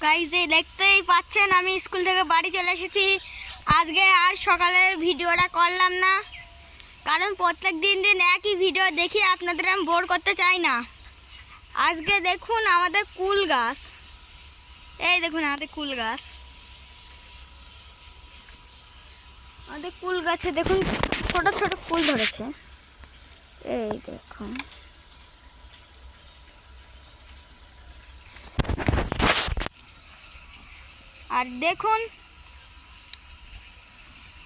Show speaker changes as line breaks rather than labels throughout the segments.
Guys এই দেখতেই পাচ্ছেন আমি স্কুল থেকে বাড়ি চলে এসেছি। আজকে আর সকালের ভিডিওটা করলাম না, কারণ প্রত্যেক দিন একই ভিডিও দেখি আপনাদের আমি বোর করতে চাই না। আজকে দেখুন আমাদের কুল গাছ, এই দেখুন আমাদের কুল গাছ, আমাদের কুল গাছে দেখুন ছোট ছোট ফুল ধরেছে, এই দেখুন। আর দেখুন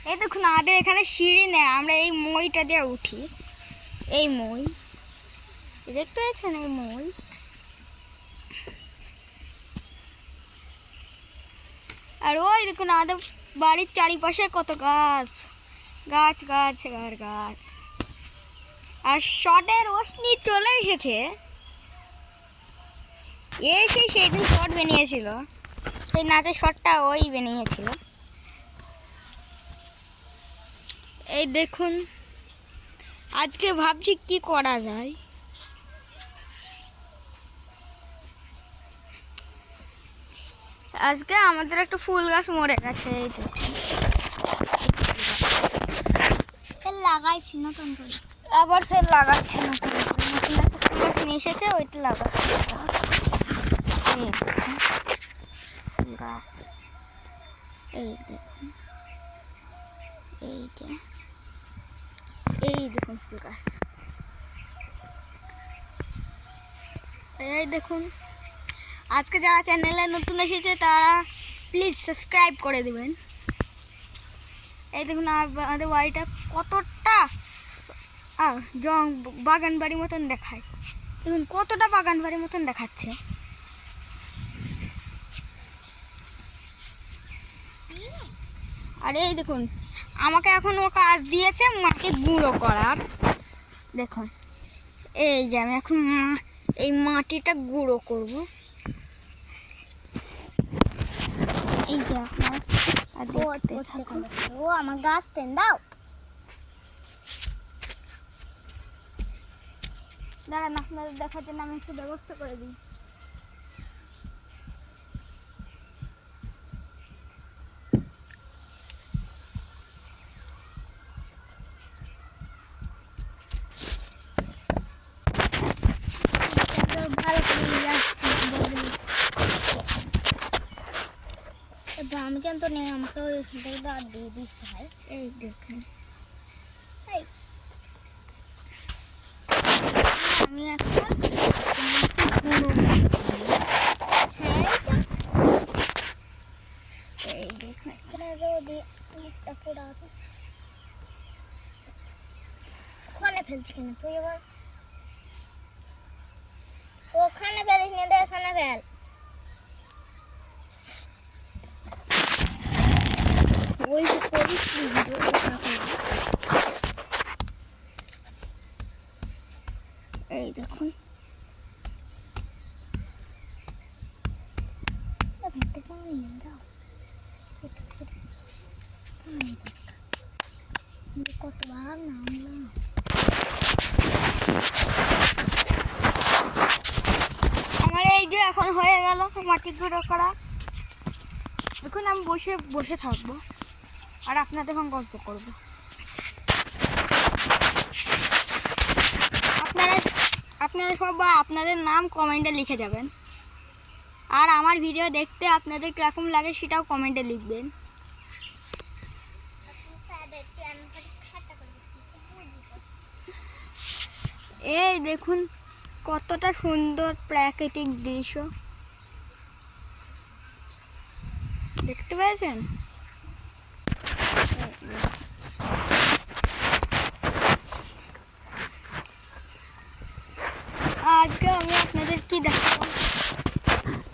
এই দেখুন আমাদের এখানে সিঁড়ি নেই, আমরা এই মই দিয়ে উঠি। এই মই দেখতে পাচ্ছেন, এই মই। আর ওই দেখুন আমাদের বাড়ির চারিপাশে কত গাছ গাছ গাছ আর গাছ। আর শটের রোশনি চলে এসেছে, এসে সেই দিন শট বানিয়েছিল, সেই নাচের শটটা ওই বানিয়েছিল। এই দেখুন আজকে ভাবছি কি করা যায়। আজকে আমাদের একটা ফুল গাছ মরে গেছে, এই দেখুন লাগাইছি নতুন করে, আবার ফের লাগাচ্ছি নতুন করে। নতুন একটা ফুল গাছ নিয়ে এসেছে, ওইটা লাগাচ্ছি। এই দেখুন ফুল গাছ, এই দেখুন, এইটা, এই দেখুন ফুল গাছ, এই দেখুন। আজকে যারা চ্যানেলে নতুন এসেছে তারা প্লিজ সাবস্ক্রাইব করে দেবেন। এই দেখুন আমাদের বাড়িটা কতটা বাগান বাড়ির মতন দেখায়, দেখুন কতটা বাগান বাড়ির মতন দেখাচ্ছে। আর এই দেখুন আমাকে এখন ও কাজ দিয়েছে মাটি গুঁড়ো করার। দেখুন এই যে আমি এখন এই মাটিটা গুঁড়ো করব। এই যে ও আমার গাছ টেন দাও, দাঁড়ান আপনাদের দেখার জন্য আমি একটু ব্যবস্থা করে দিই। ভালো করে আসছি, আমি কিন্তু নেই, আমাকে ওইখান থেকে দাঁড় দিয়ে দিতে হয়। এই দেখেন আমি এখন এই দেখুন ওখানে ফেলছি কেন তুই, আবার ওখানে ফেলিস না, এখানে ফেল। ওই যে করিস এই দেখুন কতবার নামলাম। আমার এই যে এখন হয়ে গেল মাটি গুঁড়ো করা। এখন আমি বসে বসে থাকবো আর আপনাদের এখন গল্প করব। আপনারা সবাই আপনাদের নাম কমেন্টে লিখে যাবেন, আর আমার ভিডিও দেখতে আপনাদের কীরকম লাগে সেটাও কমেন্টে লিখবেন। এই দেখুন কতটা সুন্দর প্রাকৃতিক দৃশ্য দেখতে পেয়েছেন। আজকে আমি আপনাদের কি দেখাবো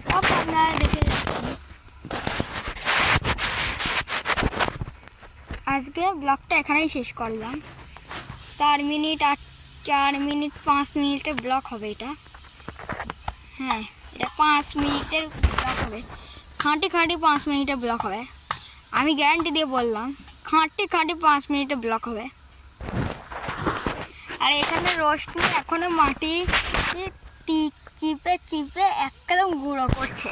সব আপনারা দেখে যাচ্ছেন। আজকে ব্লগটা এখানেই শেষ করলাম। 4 মিনিট 5 মিনিটের ব্লগ হবে এটা। হ্যাঁ, এটা 5 মিনিটের ব্লগ হবে, খাঁটি 5 মিনিটের ব্লগ হবে। আমি গ্যারান্টি দিয়ে বললাম খাঁটি 5 মিনিটের ব্লগ হবে। আর এখানে রোশনি এখনো মাটি চিপে চিপে একদম গুঁড়ো করছে।